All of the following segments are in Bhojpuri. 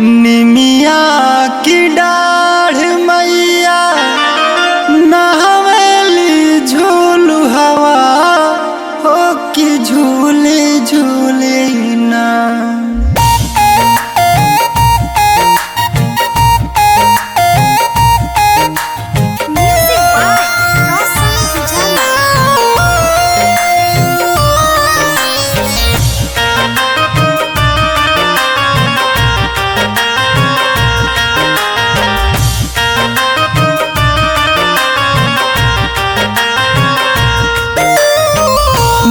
निमिया की डाढ़ मैया नहवेली झूलू हवा हो कि झूले झूले ना।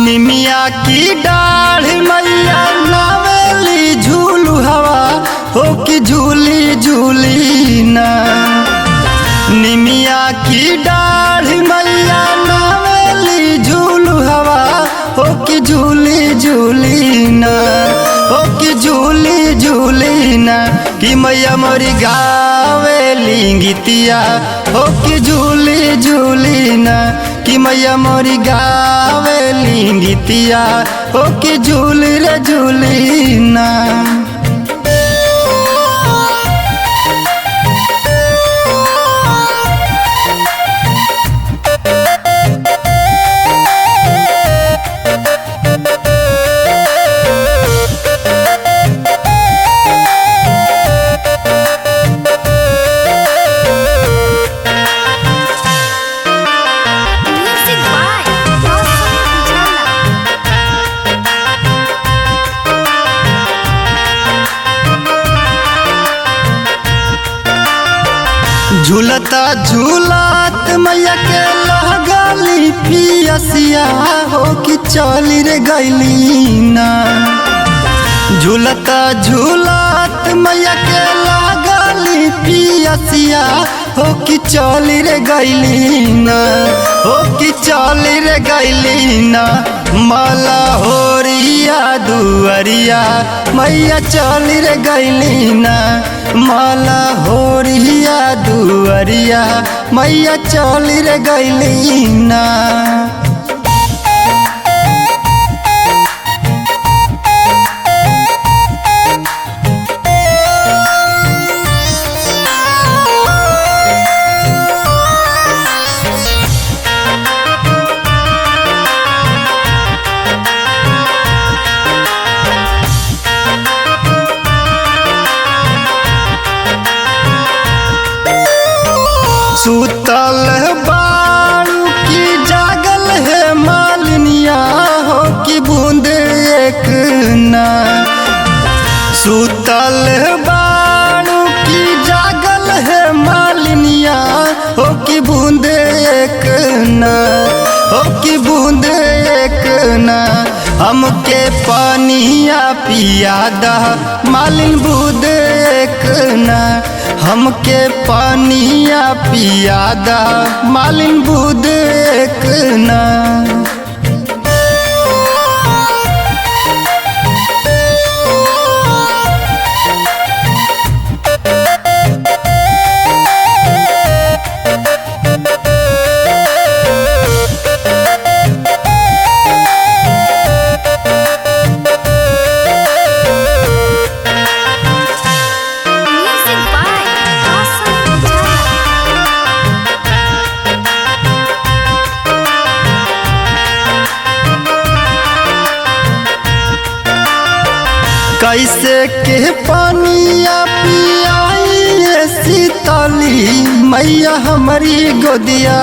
निमिया की डाढ़ मैया नावेली झूलू हवा हो कि झूली झूली ना। निमिया की डाढ़ मैया नावेली झूलू हवा हो कि झूली झूली ना। हो कि झूली झूली ना कि मैया मोरी गावेली गीतिया हो कि झूली झूली ना। कि मैया मोरी गावेली गीतिया हो कि झूली रे झूली ना। झूलता झूलत मैया के लगली पियसिया हो कि चली रे गईली ना। झूलता झूलत मैया के लगली पियसिया हो कि चली रे गईली ना। हो कि चली रे गईली ना। माला होरिया दुअरिया मैया चली रे गईली ना। माला होरिया दुअरिया मैया चली रे गईली ना। सुतल बारू की जागल है मालिनिया हो कि बूंद एक ना। सुतल बारू की जागल है मालिनिया हो कि बूंद एक ना। हो कि बूंद एक ना। हमके पानिया पिया दा मालिन बूंद एक ना। हमके पानिया पिया दा मालिन बूंद एक ना। कैसे के पानिया पियाई शीतली मैया हमारी गोदिया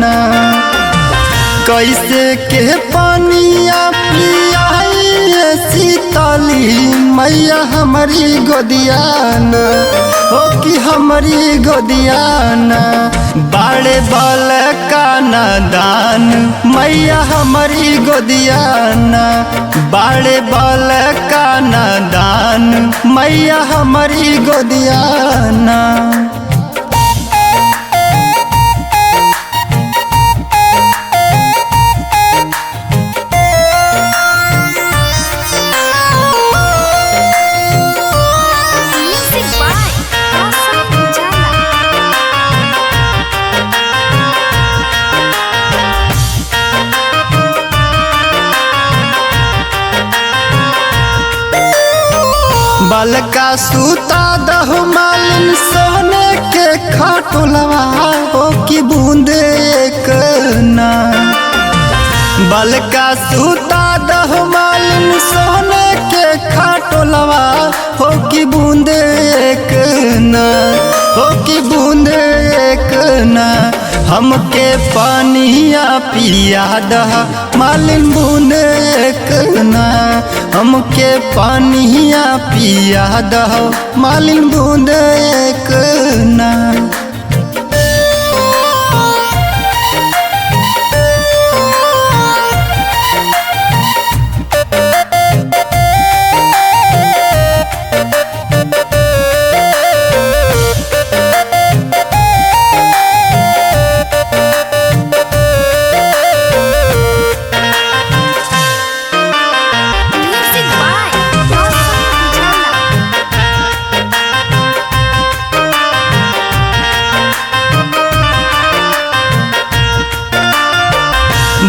ना। कैसे के पानिया पियाई शीतली मैया हमारी गोदिया ना। हो कि हमारी गोदिया ना। बाड़े बाल का नादान मैया हमारी गोदिया ना। बाड़े बाल का नादान मैया हमारी गोदिया ना। बलका सूता दहु मालिन सोने के खाटुलवा हो कि बूंद एक ना। बलका सूता दहु मालिन सोने के खाटुलवा हो कि बूंद एक ना, हो कि बूंद एक ना। हमके पानिया पिया दह मालिन बूंद एक ना। हमके पानिया पिया दह मालिन बूंद एक ना।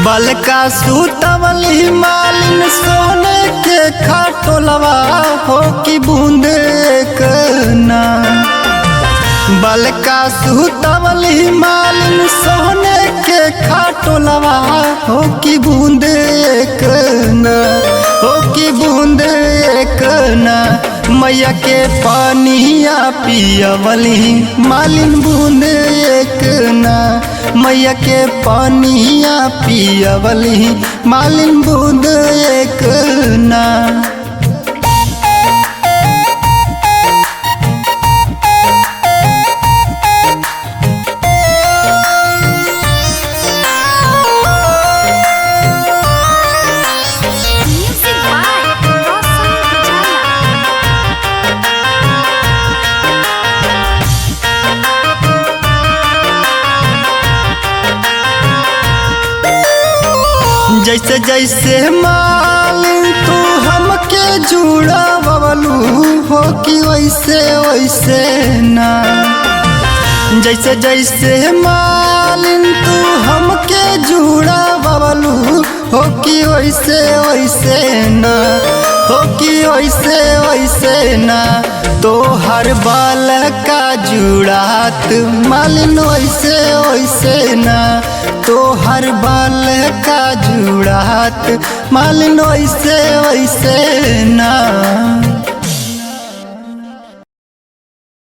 बलका सूतवली मालिन सोने के खाटुलवा हो कि बूंद एक ना। बलका सूतवली मालिन सोने के खाटुलवा हो कि बूंद एक ना, हो कि बूंद एक ना। मैया के पानिया पियवली मालिन बूंद एक ना। मैया के पानिया पियवली मालिन बूंद एक ना। जैसे जैसे मालिन तू हमके जुड़ा बबलू हो कि वैसे वैसे ना। जैसे जैसे मालिन तू हमके जुड़ा बबलू हो कि वैसे वैसे ना, हो कि वैसे वैसे ना। तो हर बाल का जुड़ात मालिन वैसे वैसे ना। तो हर बाल का जुड़ात मालिन वैसे वैसे ना।